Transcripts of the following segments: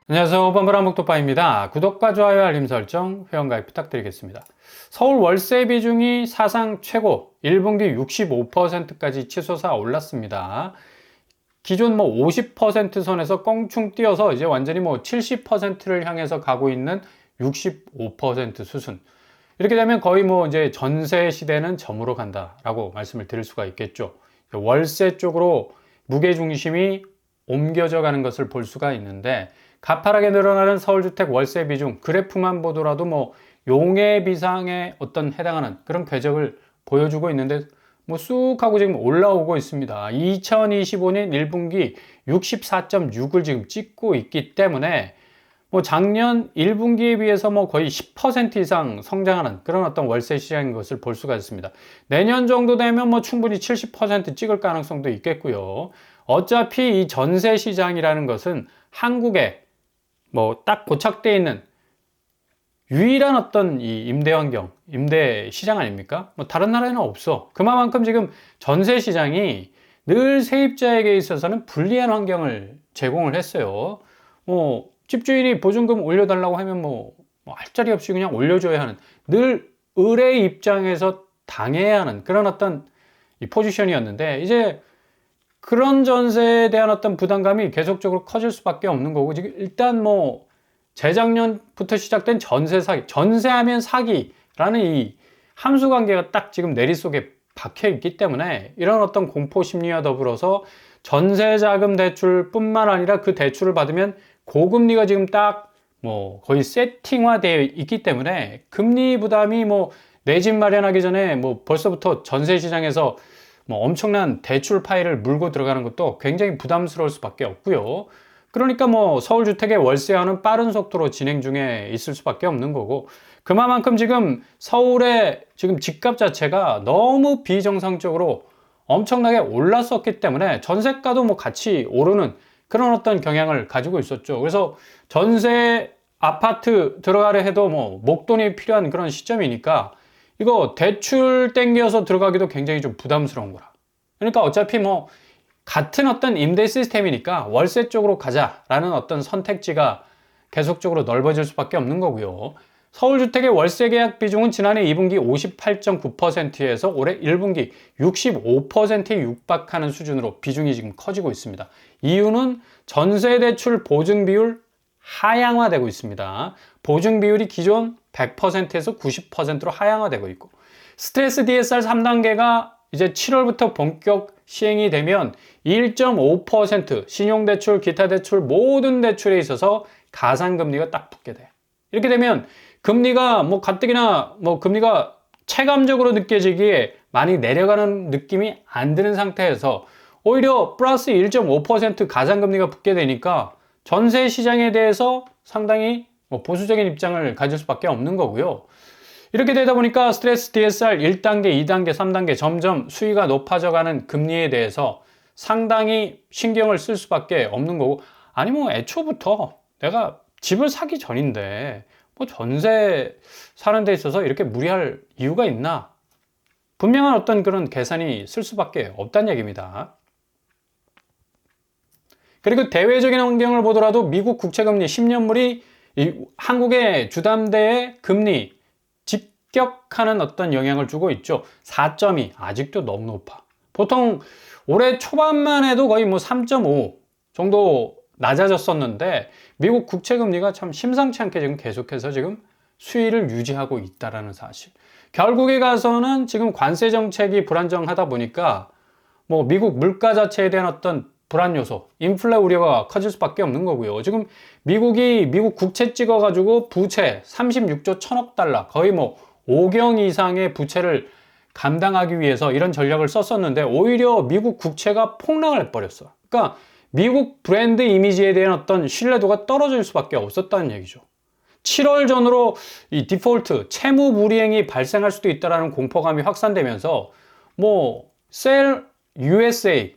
안녕하세요. 범블한목토파입니다. 구독과 좋아요, 알림 설정, 회원가입 부탁드리겠습니다. 서울 월세 비중이 사상 최고 1분기 65%까지 치솟아 올랐습니다. 기존 50% 선에서 껑충 뛰어서 이제 완전히 70%를 향해서 가고 있는 65% 수준. 이렇게 되면 거의 이제 전세 시대는 점으로 간다라고 말씀을 드릴 수가 있겠죠. 월세 쪽으로 무게중심이 옮겨져 가는 것을 볼 수가 있는데, 가파르게 늘어나는 서울주택 월세 비중 그래프만 보더라도 용해 비상에 해당하는 그런 궤적을 보여주고 있는데 쑥 하고 지금 올라오고 있습니다. 2025년 1분기 64.6을 지금 찍고 있기 때문에 작년 1분기에 비해서 거의 10% 이상 성장하는 그런 월세 시장인 것을 볼 수가 있습니다. 내년 정도 되면 충분히 70% 찍을 가능성도 있겠고요. 어차피 이 전세 시장이라는 것은 한국에 딱 고착되어 있는 유일한 이 임대 환경, 임대 시장 아닙니까? 다른 나라에는 없어. 그만큼 지금 전세 시장이 늘 세입자에게 있어서는 불리한 환경을 제공을 했어요. 집주인이 보증금 올려달라고 하면 할 자리 없이 그냥 올려줘야 하는, 늘 을의 입장에서 당해야 하는 그런 이 포지션이었는데, 이제 그런 전세에 대한 부담감이 계속적으로 커질 수밖에 없는 거고, 지금 일단 재작년부터 시작된 전세 사기, 전세하면 사기라는 이 함수 관계가 딱 지금 내리속에 박혀 있기 때문에, 이런 공포 심리와 더불어서 전세 자금 대출뿐만 아니라 그 대출을 받으면 고금리가 지금 딱 거의 세팅화되어 있기 때문에, 금리 부담이 내 집 마련하기 전에 벌써부터 전세 시장에서 엄청난 대출 파일을 물고 들어가는 것도 굉장히 부담스러울 수밖에 없고요. 그러니까 서울주택의 월세화는 빠른 속도로 진행 중에 있을 수밖에 없는 거고, 그만큼 지금 서울의 지금 집값 자체가 너무 비정상적으로 엄청나게 올랐었기 때문에 전세가도 같이 오르는 그런 경향을 가지고 있었죠. 그래서 전세 아파트 들어가려 해도 목돈이 필요한 그런 시점이니까 이거 대출 땡겨서 들어가기도 굉장히 좀 부담스러운 거라. 그러니까 어차피 같은 임대 시스템이니까 월세 쪽으로 가자라는 선택지가 계속적으로 넓어질 수밖에 없는 거고요. 서울주택의 월세 계약 비중은 지난해 2분기 58.9%에서 올해 1분기 65%에 육박하는 수준으로 비중이 지금 커지고 있습니다. 이유는 전세대출 보증 비율 하향화되고 있습니다. 보증 비율이 기존 100%에서 90%로 하향화되고 있고, 스트레스 DSR 3단계가 이제 7월부터 본격 시행이 되면 1.5% 신용대출, 기타 대출 모든 대출에 있어서 가산금리가 딱 붙게 돼. 이렇게 되면 금리가 가뜩이나 금리가 체감적으로 느껴지기에 많이 내려가는 느낌이 안 드는 상태에서 오히려 플러스 1.5% 가산금리가 붙게 되니까 전세 시장에 대해서 상당히 보수적인 입장을 가질 수밖에 없는 거고요. 이렇게 되다 보니까 스트레스 DSR 1단계, 2단계, 3단계 점점 수위가 높아져 가는 금리에 대해서 상당히 신경을 쓸 수밖에 없는 거고, 아니 애초부터 내가 집을 사기 전인데 전세 사는 데 있어서 이렇게 무리할 이유가 있나? 분명한 그런 계산이 쓸 수밖에 없다는 얘기입니다. 그리고 대외적인 환경을 보더라도 미국 국채금리 10년물이 한국의 주담대의 금리 직격하는 영향을 주고 있죠. 4.2 아직도 너무 높아. 보통 올해 초반만 해도 거의 3.5 정도 낮아졌었는데, 미국 국채금리가 참 심상치 않게 지금 계속해서 지금 수위를 유지하고 있다라는 사실. 결국에 가서는 지금 관세 정책이 불안정하다 보니까 미국 물가 자체에 대한 불안 요소, 인플레 우려가 커질 수밖에 없는 거고요. 지금 미국이 미국 국채 찍어가지고 부채 36조 1000억 달러, 거의 5경 이상의 부채를 감당하기 위해서 이런 전략을 썼었는데, 오히려 미국 국채가 폭락을 해버렸어. 그러니까 미국 브랜드 이미지에 대한 신뢰도가 떨어질 수밖에 없었다는 얘기죠. 7월 전으로 이 디폴트, 채무 불이행이 발생할 수도 있다는 공포감이 확산되면서 셀 USA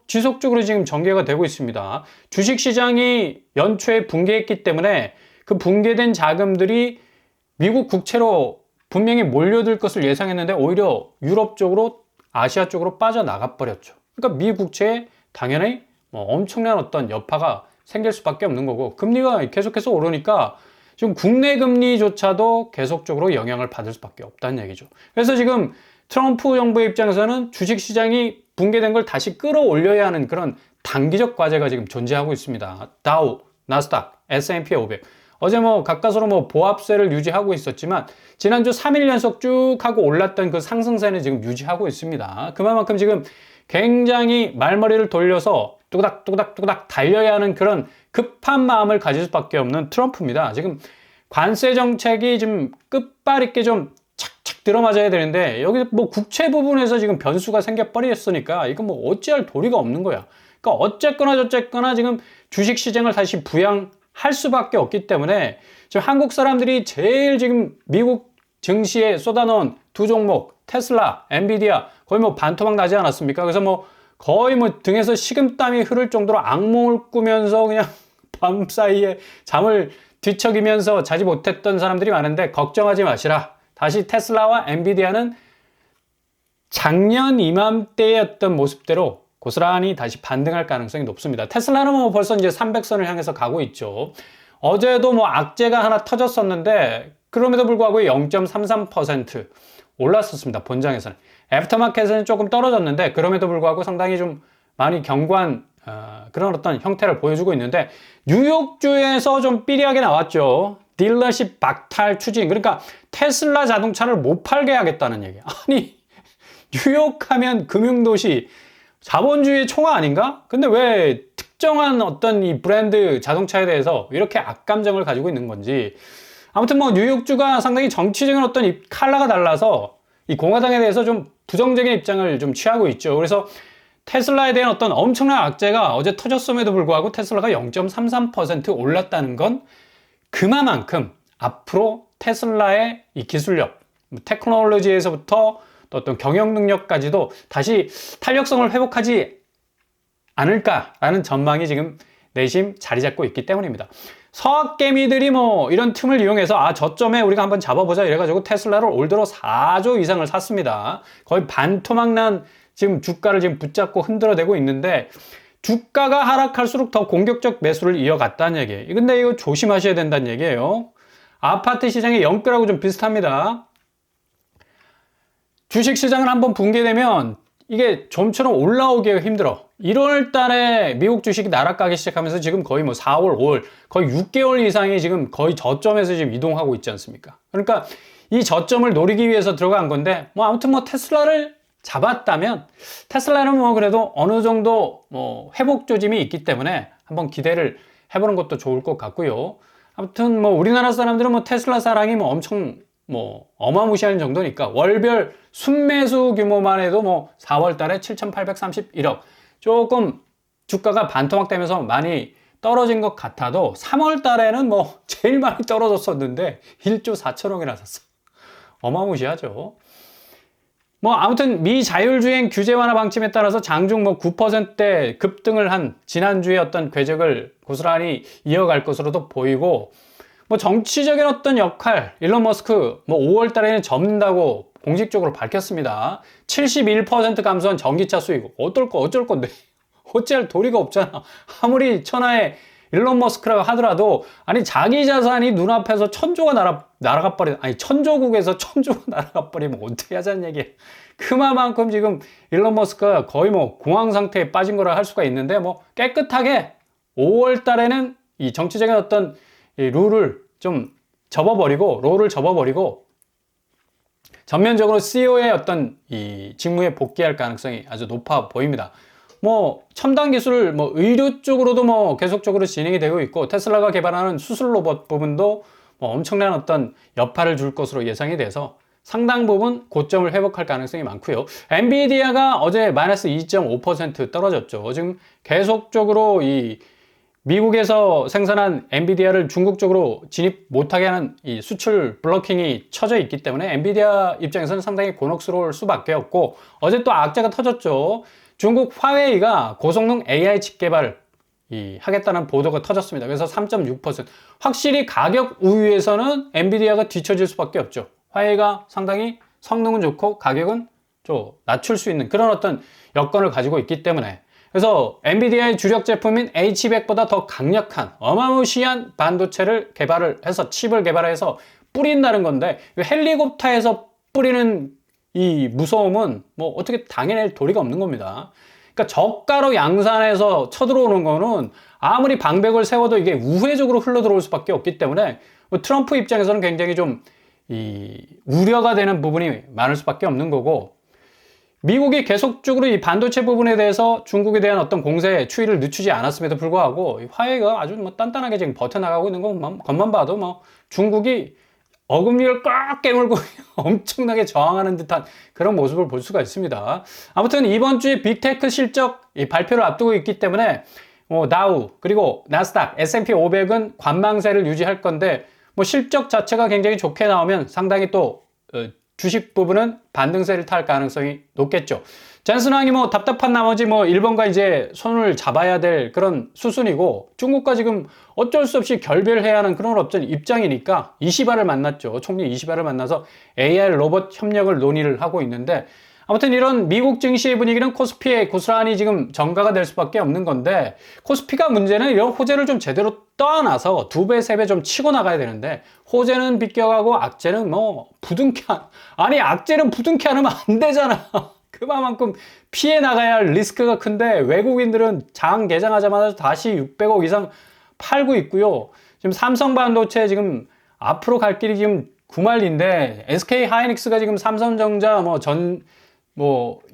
지속적으로 지금 전개가 되고 있습니다. 주식시장이 연초에 붕괴했기 때문에 그 붕괴된 자금들이 미국 국채로 분명히 몰려들 것을 예상했는데 오히려 유럽 쪽으로, 아시아 쪽으로 빠져나가 버렸죠. 그러니까 미 국채에 당연히 엄청난 여파가 생길 수밖에 없는 거고, 금리가 계속해서 오르니까 지금 국내 금리조차도 계속적으로 영향을 받을 수밖에 없다는 얘기죠. 그래서 지금 트럼프 정부의 입장에서는 주식시장이 붕괴된 걸 다시 끌어올려야 하는 그런 단기적 과제가 지금 존재하고 있습니다. 다우, 나스닥, S&P 500. 어제 가까스로 보합세를 유지하고 있었지만 지난주 3일 연속 쭉 하고 올랐던 그 상승세는 지금 유지하고 있습니다. 그만큼 지금 굉장히 말머리를 돌려서 뚜닥뚜닥뚜닥 달려야 하는 그런 급한 마음을 가질 수밖에 없는 트럼프입니다. 지금 관세 정책이 지금 끝발 있게 좀 착착 들어맞아야 되는데 여기 국채 부분에서 지금 변수가 생겨버렸으니까 이건 어찌할 도리가 없는 거야. 그러니까 어쨌거나 저쨌거나 지금 주식 시장을 다시 부양할 수밖에 없기 때문에 지금 한국 사람들이 제일 지금 미국 증시에 쏟아놓은 두 종목 테슬라, 엔비디아 거의 반토막 나지 않았습니까? 그래서 거의 등에서 식은땀이 흐를 정도로 악몽을 꾸면서 그냥 밤사이에 잠을 뒤척이면서 자지 못했던 사람들이 많은데 걱정하지 마시라. 다시 테슬라와 엔비디아는 작년 이맘때였던 모습대로 고스란히 다시 반등할 가능성이 높습니다. 테슬라는 벌써 이제 300선을 향해서 가고 있죠. 어제도 악재가 하나 터졌었는데 그럼에도 불구하고 0.33% 올랐었습니다. 본장에서는. 애프터마켓에는 조금 떨어졌는데 그럼에도 불구하고 상당히 좀 많이 견고한 그런 어떤 형태를 보여주고 있는데 뉴욕주에서 좀 삐리하게 나왔죠. 딜러십 박탈 추진. 그러니까 테슬라 자동차를 못 팔게 하겠다는 얘기. 아니 뉴욕 하면 금융도시 자본주의의 총화 아닌가? 근데 왜 특정한 어떤 이 브랜드 자동차에 대해서 이렇게 악감정을 가지고 있는 건지. 아무튼 뉴욕주가 상당히 정치적인 어떤 이 컬러가 달라서 이 공화당에 대해서 좀 부정적인 입장을 좀 취하고 있죠. 그래서 테슬라에 대한 어떤 엄청난 악재가 어제 터졌음에도 불구하고 테슬라가 0.33% 올랐다는 건 그만큼 앞으로 테슬라의 이 기술력, 테크놀로지에서부터 또 어떤 경영 능력까지도 다시 탄력성을 회복하지 않을까라는 전망이 지금 내심 자리 잡고 있기 때문입니다. 서학개미들이 이런 틈을 이용해서 저점에 우리가 한번 잡아보자 이래가지고 테슬라를 올 들어 4조 이상을 샀습니다. 거의 반토막 난 지금 주가를 지금 붙잡고 흔들어대고 있는데 주가가 하락할수록 더 공격적 매수를 이어갔다는 얘기예요. 근데 이거 조심하셔야 된다는 얘기예요. 아파트 시장의 영끌하고 좀 비슷합니다. 주식시장을 한번 붕괴되면 이게 좀처럼 올라오기가 힘들어. 1월 달에 미국 주식이 나락가기 시작하면서 지금 거의 4월, 5월, 거의 6개월 이상이 지금 거의 저점에서 지금 이동하고 있지 않습니까? 그러니까 이 저점을 노리기 위해서 들어간 건데, 아무튼 테슬라를 잡았다면, 테슬라는 그래도 어느 정도 회복 조짐이 있기 때문에 한번 기대를 해보는 것도 좋을 것 같고요. 아무튼 우리나라 사람들은 테슬라 사랑이 엄청 어마무시한 정도니까 월별 순매수 규모만 해도 4월 달에 7,831억 조금 주가가 반토막되면서 많이 떨어진 것 같아도 3월 달에는 제일 많이 떨어졌었는데 1조 4천억이 나섰어. 어마무시하죠. 아무튼 미 자율주행 규제 완화 방침에 따라서 장중 9%대 급등을 한 지난주에 어떤 궤적을 고스란히 이어갈 것으로도 보이고 정치적인 어떤 역할, 일론 머스크 5월 달에는 접는다고 공식적으로 밝혔습니다. 71% 감소한 전기차 수익. 어쩔 건데. 어찌할 도리가 없잖아. 아무리 천하의 일론 머스크라고 하더라도 아니 자기 자산이 눈앞에서 천조가 날아가 버리 아니 천조국에서 천조가 날아가 버리면 어떻게 하자는 얘기야. 그만큼 지금 일론 머스크가 거의 공황 상태에 빠진 거라 할 수가 있는데 깨끗하게 5월 달에는 이 정치적인 어떤 이 룰을 좀 롤을 접어버리고 전면적으로 CEO의 어떤 이 직무에 복귀할 가능성이 아주 높아 보입니다. 첨단 기술 의료 쪽으로도 계속적으로 진행이 되고 있고 테슬라가 개발하는 수술 로봇 부분도 엄청난 어떤 여파를 줄 것으로 예상이 돼서 상당 부분 고점을 회복할 가능성이 많고요. 엔비디아가 어제 마이너스 2.5% 떨어졌죠. 지금 계속적으로 이 미국에서 생산한 엔비디아를 중국 쪽으로 진입 못하게 하는 이 수출 블로킹이 쳐져 있기 때문에 엔비디아 입장에서는 상당히 곤혹스러울 수밖에 없고 어제 또 악재가 터졌죠. 중국 화웨이가 고성능 AI 칩 개발 하겠다는 보도가 터졌습니다. 그래서 3.6% 확실히 가격 우위에서는 엔비디아가 뒤처질 수밖에 없죠. 화웨이가 상당히 성능은 좋고 가격은 좀 낮출 수 있는 그런 어떤 여건을 가지고 있기 때문에 그래서 엔비디아의 주력 제품인 H100보다 더 강력한 어마무시한 반도체를 개발을 해서 칩을 개발해서 뿌린다는 건데 헬리콥터에서 뿌리는 이 무서움은 뭐 어떻게 당해낼 도리가 없는 겁니다. 그러니까 저가로 양산해서 쳐들어오는 거는 아무리 방백을 세워도 이게 우회적으로 흘러 들어올 수밖에 없기 때문에 뭐 트럼프 입장에서는 굉장히 좀 우려가 되는 부분이 많을 수밖에 없는 거고, 미국이 계속적으로 이 반도체 부분에 대해서 중국에 대한 어떤 공세 추이를 늦추지 않았음에도 불구하고 화웨이가 아주 뭐 단단하게 지금 버텨나가고 있는 것만 봐도 뭐 중국이 어금니를 꽉 깨물고 엄청나게 저항하는 듯한 그런 모습을 볼 수가 있습니다. 아무튼 이번 주에 빅테크 실적 발표를 앞두고 있기 때문에 다우 그리고 나스닥, S&P 500은 관망세를 유지할 건데 뭐 실적 자체가 굉장히 좋게 나오면 상당히 또 주식 부분은 반등세를 탈 가능성이 높겠죠. 잔슨왕이 뭐 답답한 나머지 뭐 일본과 이제 손을 잡아야 될 그런 수순이고, 중국과 지금 어쩔 수 없이 결별해야 하는 그런 어떤 입장이니까 이시바를 만났죠. 총리 이시바를 만나서 AR 로봇 협력을 논의를 하고 있는데, 아무튼 이런 미국 증시의 분위기는 코스피에 고스란히 지금 전가가 될 수밖에 없는 건데, 코스피가 문제는 이런 호재를 좀 제대로 떠안아서 2배, 3배 좀 치고 나가야 되는데, 호재는 비껴가고 악재는 뭐 부둥켜, 아니 악재는 부둥켜 하면 안 되잖아. 그만큼 피해 나가야 할 리스크가 큰데 외국인들은 장 개장하자마자 다시 600억 이상 팔고 있고요. 지금 삼성반도체 지금 앞으로 갈 길이 지금 구말리인데, SK 하이닉스가 지금 삼성전자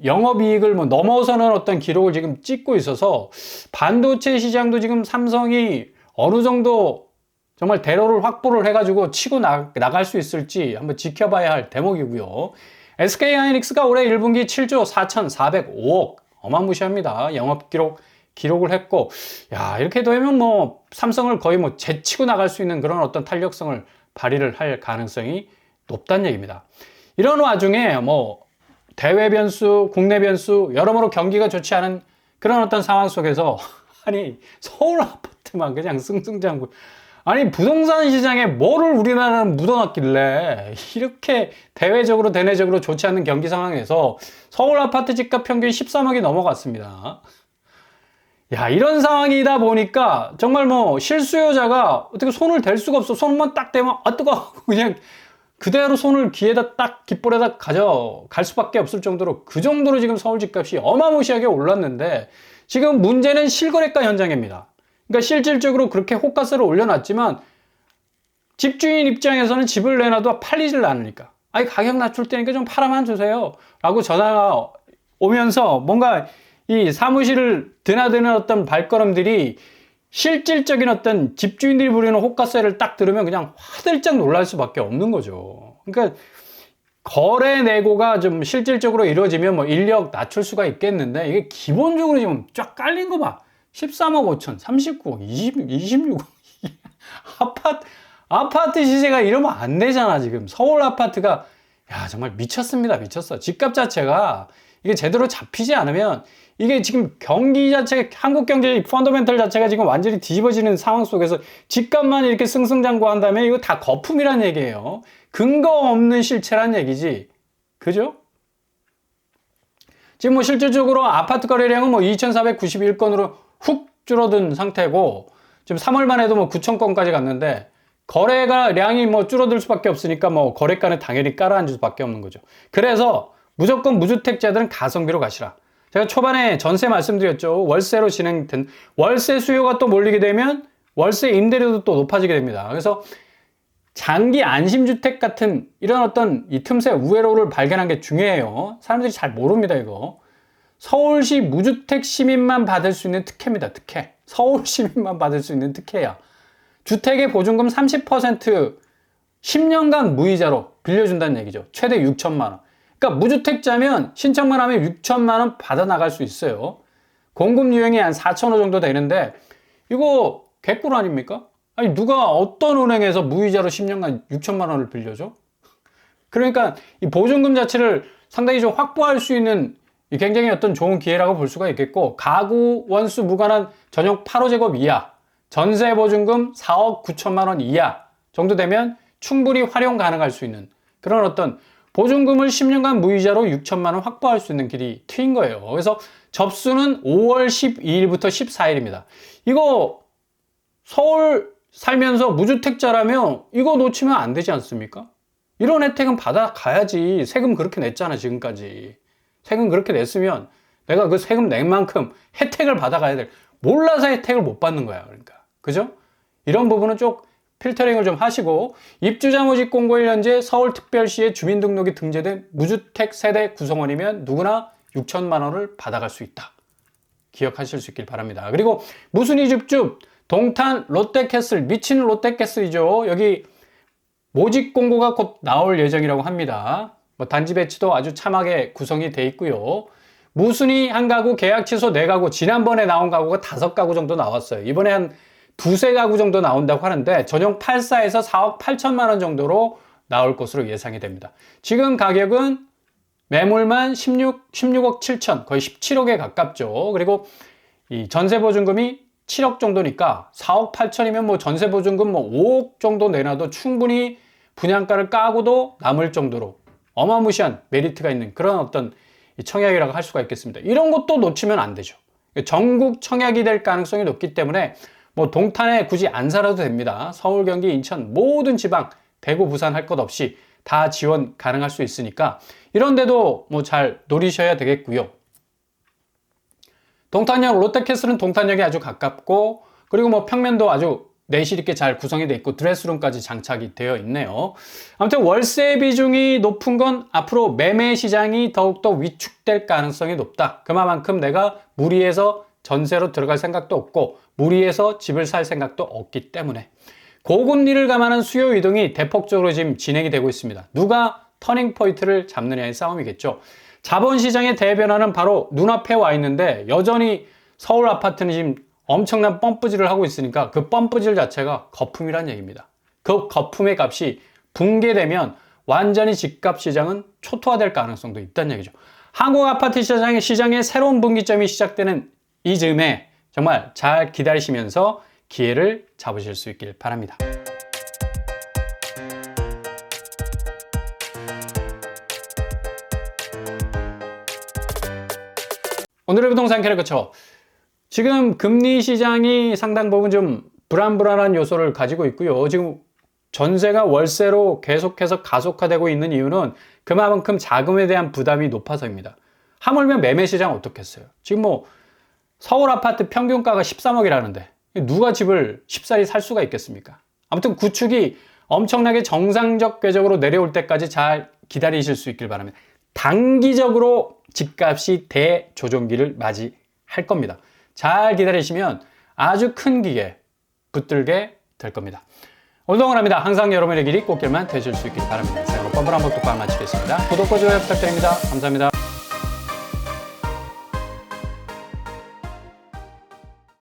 영업이익을 넘어서는 어떤 기록을 지금 찍고 있어서 반도체 시장도 지금 삼성이 어느 정도 정말 대로를 확보를 해가지고 치고 나갈 수 있을지 한번 지켜봐야 할 대목이고요. SK 하이닉스가 올해 1분기 7조 4,405억 어마무시합니다. 영업 기록을 했고, 야, 이렇게 되면 뭐 삼성을 거의 뭐 제치고 나갈 수 있는 그런 어떤 탄력성을 발휘를 할 가능성이 높다는 얘기입니다. 이런 와중에 뭐 대외 변수, 국내 변수, 여러모로 경기가 좋지 않은 그런 어떤 상황 속에서 아니 서울 아파트만 그냥 승승장구, 아니 부동산 시장에 뭐를 우리나라는 묻어놨길래 이렇게 대외적으로 대내적으로 좋지 않은 경기 상황에서 서울 아파트 집값 평균 13억이 넘어갔습니다. 야, 이런 상황이다 보니까 정말 뭐 실수요자가 어떻게 손을 댈 수가 없어. 손만 딱 대면 뜨거워 그냥 그대로 손을 귀에다 딱 깃볼에다 가져갈 수밖에 없을 정도로, 그 정도로 지금 서울 집값이 어마무시하게 올랐는데, 지금 문제는 실거래가 현장입니다. 그러니까 실질적으로 그렇게 호가세를 올려놨지만 집주인 입장에서는 집을 내놔도 팔리질 않으니까, 아니 가격 낮출 때니까 좀 팔아만 주세요 라고 전화가 오면서 뭔가 이 사무실을 드나드는 어떤 발걸음들이 실질적인 어떤 집주인들이 부리는 호가세를 딱 들으면 그냥 화들짝 놀랄 수밖에 없는 거죠. 그러니까 거래 내고가 좀 실질적으로 이루어지면 뭐 인력 낮출 수가 있겠는데, 이게 기본적으로 지금 쫙 깔린 거 봐. 13억 5천, 39억, 26억. 아파트 시세가 이러면 안 되잖아, 지금. 서울 아파트가, 야, 정말 미쳤습니다. 미쳤어. 집값 자체가 이게 제대로 잡히지 않으면, 이게 지금 경기 자체, 한국 경제의 펀더멘털 자체가 지금 완전히 뒤집어지는 상황 속에서 집값만 이렇게 승승장구한다면 이거 다 거품이란 얘기예요. 근거 없는 실체란 얘기지. 그죠? 지금 뭐 실질적으로 아파트 거래량은 뭐 2,491건으로 훅 줄어든 상태고, 지금 3월만 해도 뭐 9,000건까지 갔는데, 거래량이 뭐 줄어들 수밖에 없으니까 뭐 거래가는 당연히 깔아앉을 수밖에 없는 거죠. 그래서 무조건 무주택자들은 가성비로 가시라. 제가 초반에 전세 말씀드렸죠. 월세로 진행된, 월세 수요가 또 몰리게 되면 월세 임대료도 또 높아지게 됩니다. 그래서 장기 안심주택 같은 이런 어떤 이 틈새 우회로를 발견한 게 중요해요. 사람들이 잘 모릅니다, 이거. 서울시 무주택 시민만 받을 수 있는 특혜입니다, 특혜. 서울 시민만 받을 수 있는 특혜야. 주택의 보증금 30% 10년간 무이자로 빌려준다는 얘기죠. 최대 6천만 원. 그러니까 무주택자면 신청만 하면 6천만 원 받아 나갈 수 있어요. 공급 유형이 한 4천호 정도 되는데, 이거 개꿀 아닙니까? 아니 누가 어떤 은행에서 무이자로 10년간 6천만 원을 빌려줘? 그러니까 이 보증금 자체를 상당히 좀 확보할 수 있는 굉장히 어떤 좋은 기회라고 볼 수가 있겠고, 가구 원수 무관한 전용 8호제곱 이하, 전세 보증금 4억 9천만 원 이하 정도 되면 충분히 활용 가능할 수 있는 그런 어떤 보증금을 10년간 무이자로 6천만 원 확보할 수 있는 길이 트인 거예요. 그래서 접수는 5월 12일부터 14일입니다. 이거 서울 살면서 무주택자라면 이거 놓치면 안 되지 않습니까? 이런 혜택은 받아가야지. 세금 그렇게 냈잖아, 지금까지. 세금 그렇게 냈으면 내가 그 세금 낸 만큼 혜택을 받아가야 돼. 몰라서 혜택을 못 받는 거야, 그러니까. 그죠? 이런 부분은 좀 필터링을 좀 하시고, 입주자 모집 공고일 현재 서울특별시에 주민등록이 등재된 무주택 세대 구성원이면 누구나 6천만 원을 받아갈 수 있다. 기억하실 수 있길 바랍니다. 그리고 무순위 줍줍 동탄 롯데캐슬, 미친 롯데캐슬이죠. 여기 모집 공고가 곧 나올 예정이라고 합니다. 단지 배치도 아주 참하게 구성이 돼 있고요. 무순위 한 가구, 계약 취소 4가구, 지난번에 나온 가구가 5가구 정도 나왔어요. 이번에 한 두세 가구 정도 나온다고 하는데 전용 84에서 4억 8천만 원 정도로 나올 것으로 예상이 됩니다. 지금 가격은 매물만 16억 7천, 거의 17억에 가깝죠. 그리고 이 전세보증금이 7억 정도니까 4억 8천이면 뭐 전세보증금 뭐 5억 정도 내놔도 충분히 분양가를 까고도 남을 정도로 어마무시한 메리트가 있는 그런 어떤 청약이라고 할 수가 있겠습니다. 이런 것도 놓치면 안 되죠. 전국 청약이 될 가능성이 높기 때문에 뭐 동탄에 굳이 안 살아도 됩니다. 서울, 경기, 인천 모든 지방, 대구, 부산 할 것 없이 다 지원 가능할 수 있으니까 이런 데도 뭐 잘 노리셔야 되겠고요. 동탄역 롯데캐슬은 동탄역이 아주 가깝고, 그리고 뭐 평면도 아주 내실 있게 잘 구성이 되어 있고 드레스룸까지 장착이 되어 있네요. 아무튼 월세 비중이 높은 건 앞으로 매매 시장이 더욱더 위축될 가능성이 높다. 그만큼 내가 무리해서 전세로 들어갈 생각도 없고 무리해서 집을 살 생각도 없기 때문에 고금리를 감안한 수요 이동이 대폭적으로 지금 진행이 되고 있습니다. 누가 터닝 포인트를 잡느냐의 싸움이겠죠. 자본시장의 대변화는 바로 눈앞에 와 있는데 여전히 서울 아파트는 지금 엄청난 펌프질을 하고 있으니까 그 펌프질 자체가 거품이란 얘기입니다. 그 거품의 값이 붕괴되면 완전히 집값 시장은 초토화될 가능성도 있다는 얘기죠. 한국 아파트 시장의 새로운 분기점이 시작되는 이 즈음에 정말 잘 기다리시면서 기회를 잡으실 수 있길 바랍니다. 오늘의 부동산 캐릭터처. 지금 금리 시장이 상당 부분 좀 불안한 요소를 가지고 있고요. 지금 전세가 월세로 계속해서 가속화되고 있는 이유는 그만큼 자금에 대한 부담이 높아서입니다. 하물며 매매 시장 어떻겠어요? 지금 뭐 서울 아파트 평균가가 13억이라는데 누가 집을 쉽사리 살 수가 있겠습니까? 아무튼 구축이 엄청나게 정상적 궤적으로 내려올 때까지 잘 기다리실 수 있길 바랍니다. 단기적으로 집값이 대조정기를 맞이할 겁니다. 잘 기다리시면 아주 큰 기회 붙들게 될 겁니다. 오늘도 응원합니다. 항상 여러분의 길이 꽃길만 되실 수 있길 바랍니다. 자, 오늘 뻔뻔한 복독과 마치겠습니다. 구독과 좋아요 부탁드립니다. 감사합니다.